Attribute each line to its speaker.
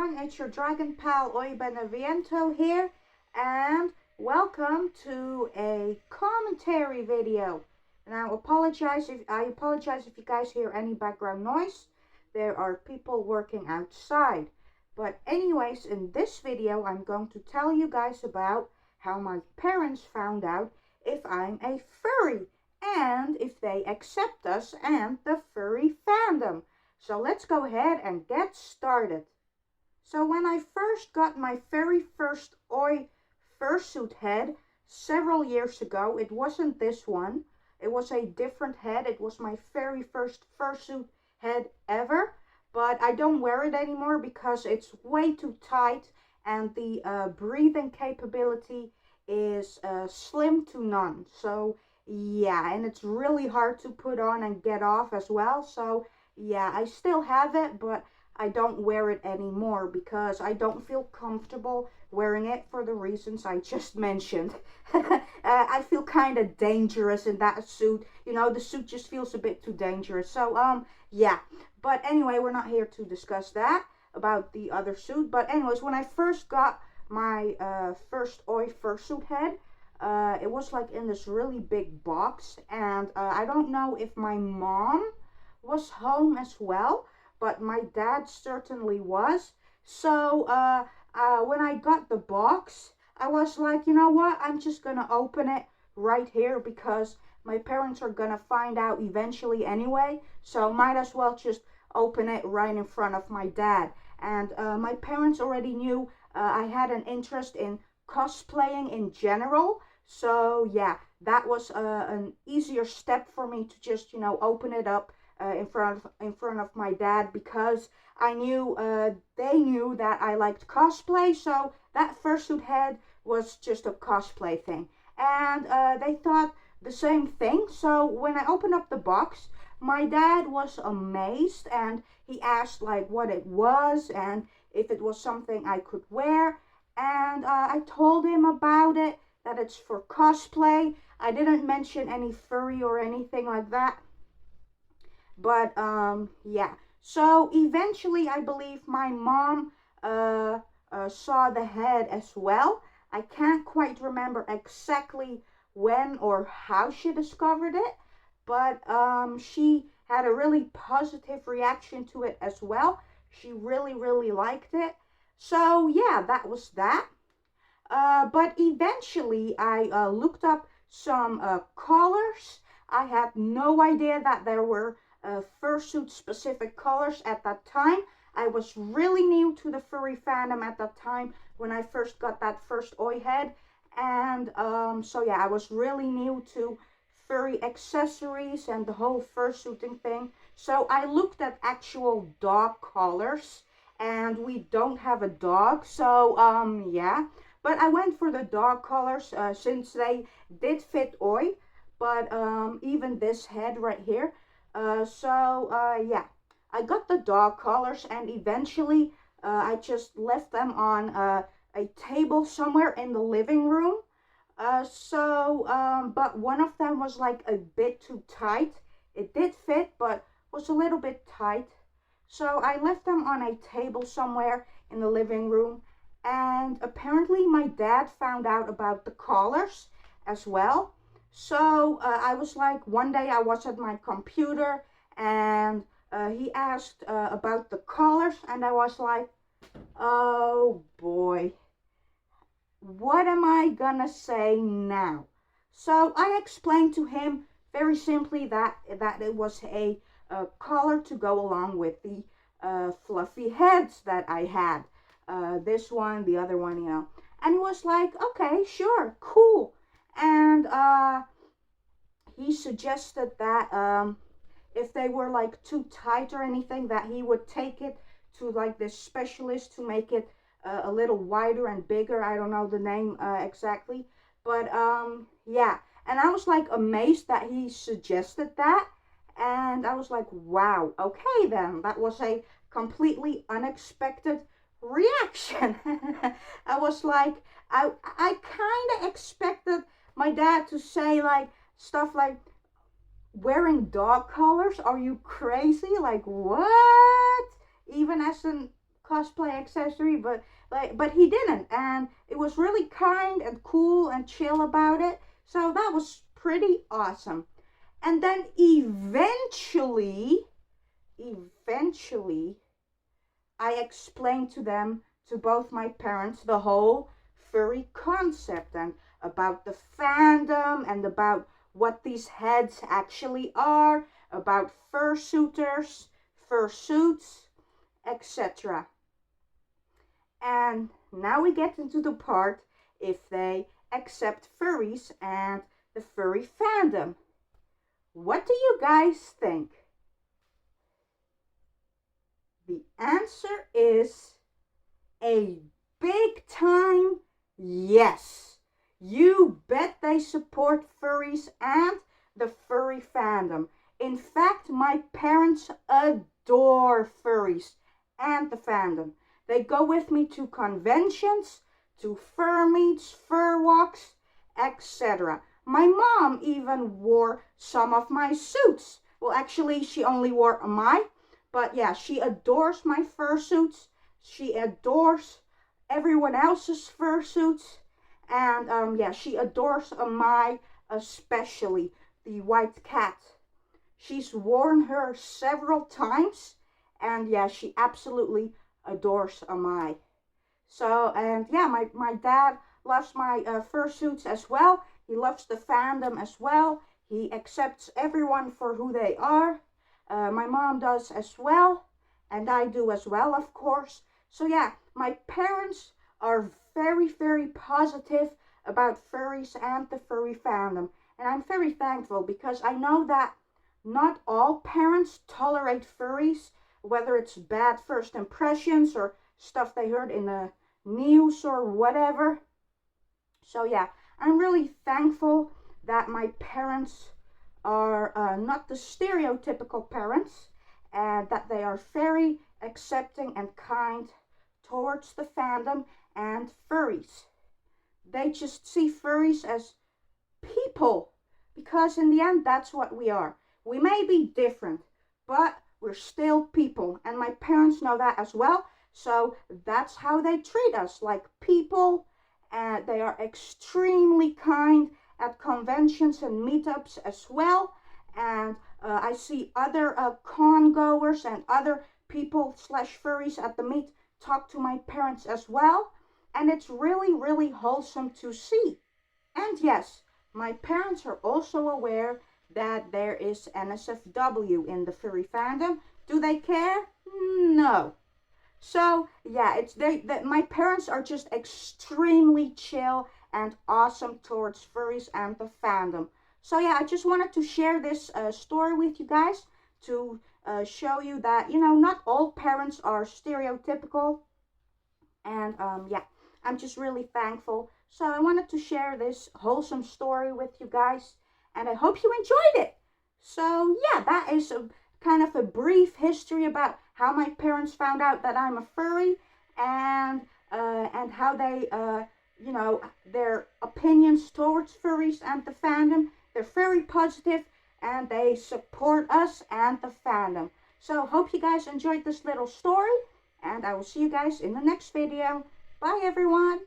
Speaker 1: everyone, it's your dragon pal Oi Beneviento here, and welcome to a commentary video. Now, I apologize if you guys hear any background noise. There are people working outside. But anyways, in this video, I'm going to tell you guys about how my parents found out if I'm a furry and if they accept us and the furry fandom. So let's go ahead and get started. So when I first got my very first Oi fursuit head several years ago, it wasn't this one. It was a different head. It was my very first fursuit head ever. But I don't wear it anymore because it's way too tight and the breathing capability is slim to none. So yeah, and it's really hard to put on and get off as well. So yeah, I still have it, but I don't wear it anymore because I don't feel comfortable wearing it for the reasons I just mentioned. I feel kind of dangerous in that suit. You know, the suit just feels a bit too dangerous. So, yeah. But anyway, we're not here to discuss that, about the other suit. But anyways, when I first got my first Oi fursuit head, it was like in this really big box. And I don't know if my mom was home as well, but my dad certainly was. So when I got the box, I was like, you know what, I'm just gonna open it right here because my parents are gonna find out eventually anyway, so might as well just open it right in front of my dad. And my parents already knew I had an interest in cosplaying in general, so yeah, that was an easier step for me to just, you know, open it up in front of my dad, because I knew they knew that I liked cosplay, so that fursuit head was just a cosplay thing, and they thought the same thing. So when I opened up the box, my dad was amazed, and he asked like what it was and if it was something I could wear, and I told him about it, that it's for cosplay. I didn't mention any furry or anything like that. But yeah, so eventually I believe my mom saw the head as well. I can't quite remember exactly when or how she discovered it, but she had a really positive reaction to it as well. She really liked it. So yeah, that was that. But eventually I looked up some colors. I had no idea that there were fursuit specific colors at that time. I was really new to the furry fandom at that time when I first got that first Oi head, and so yeah, I was really new to furry accessories and the whole fursuiting thing. So I looked at actual dog collars, and we don't have a dog, so yeah, but I went for the dog collars since they did fit Oi. But even this head right here, yeah, I got the dog collars, and eventually I just left them on a table somewhere in the living room. But one of them was like a bit too tight. It did fit, but was a little bit tight. So I left them on a table somewhere in the living room, and apparently my dad found out about the collars as well. So I was like, one day I was at my computer, and he asked about the collars, and I was like, oh boy, what am I gonna say now? So I explained to him very simply that it was a collar to go along with the fluffy heads that I had. This one, the other one, you know. And he was like, okay, sure, cool. And he suggested that if they were like too tight or anything, that he would take it to like this specialist to make it a little wider and bigger. I don't know the name exactly, but yeah. And I was like amazed that he suggested that, and I was like, wow, okay then. That was a completely unexpected reaction. I was like, I kind of expected my dad to say like stuff like, wearing dog collars? Are you crazy? Like, what? Even as an cosplay accessory, but he didn't, and it was really kind and cool and chill about it. So that was pretty awesome. And then eventually, I explained to them, to both my parents, the whole furry concept and about the fandom and about what these heads actually are, about fursuiters, fursuits, etc. And now we get into the part if they accept furries and the furry fandom. What do you guys think? The answer is a big time yes. You bet they support furries and the furry fandom. In fact, my parents adore furries and the fandom. They go with me to conventions, to fur meets, fur walks, etc. My mom even wore some of my suits. Well, actually, she only wore mine. But yeah, she adores my fursuits. She adores everyone else's fursuits. And yeah, she adores my especially, the white cat. She's worn her several times. And yeah, she absolutely adores Amai. So, and yeah, my dad loves my fursuits as well. He loves the fandom as well. He accepts everyone for who they are. My mom does as well, and I do as well, of course. So yeah, my parents are very, very positive about furries and the furry fandom. And I'm very thankful because I know that not all parents tolerate furries, whether it's bad first impressions or stuff they heard in the news or whatever. So yeah, I'm really thankful that my parents are not the stereotypical parents, and that they are very accepting and kind towards the fandom and furries. They just see furries as people, because in the end that's what we are. We may be different, but we're still people, and my parents know that as well. So that's how they treat us, like people, and they are extremely kind at conventions and meetups as well. And I see other con goers and other people slash furries at the meet talk to my parents as well. And it's really, really wholesome to see. And yes, my parents are also aware that there is NSFW in the furry fandom. Do they care? No. So yeah, it's that my parents are just extremely chill and awesome towards furries and the fandom. So yeah, I just wanted to share this story with you guys to show you that, you know, not all parents are stereotypical. And yeah, I'm just really thankful. So I wanted to share this wholesome story with you guys, and I hope you enjoyed it. So yeah, that is a kind of a brief history about how my parents found out that I'm a furry, and how they you know, their opinions towards furries and the fandom. They're very positive and they support us and the fandom. So hope you guys enjoyed this little story, and I will see you guys in the next video. Bye everyone.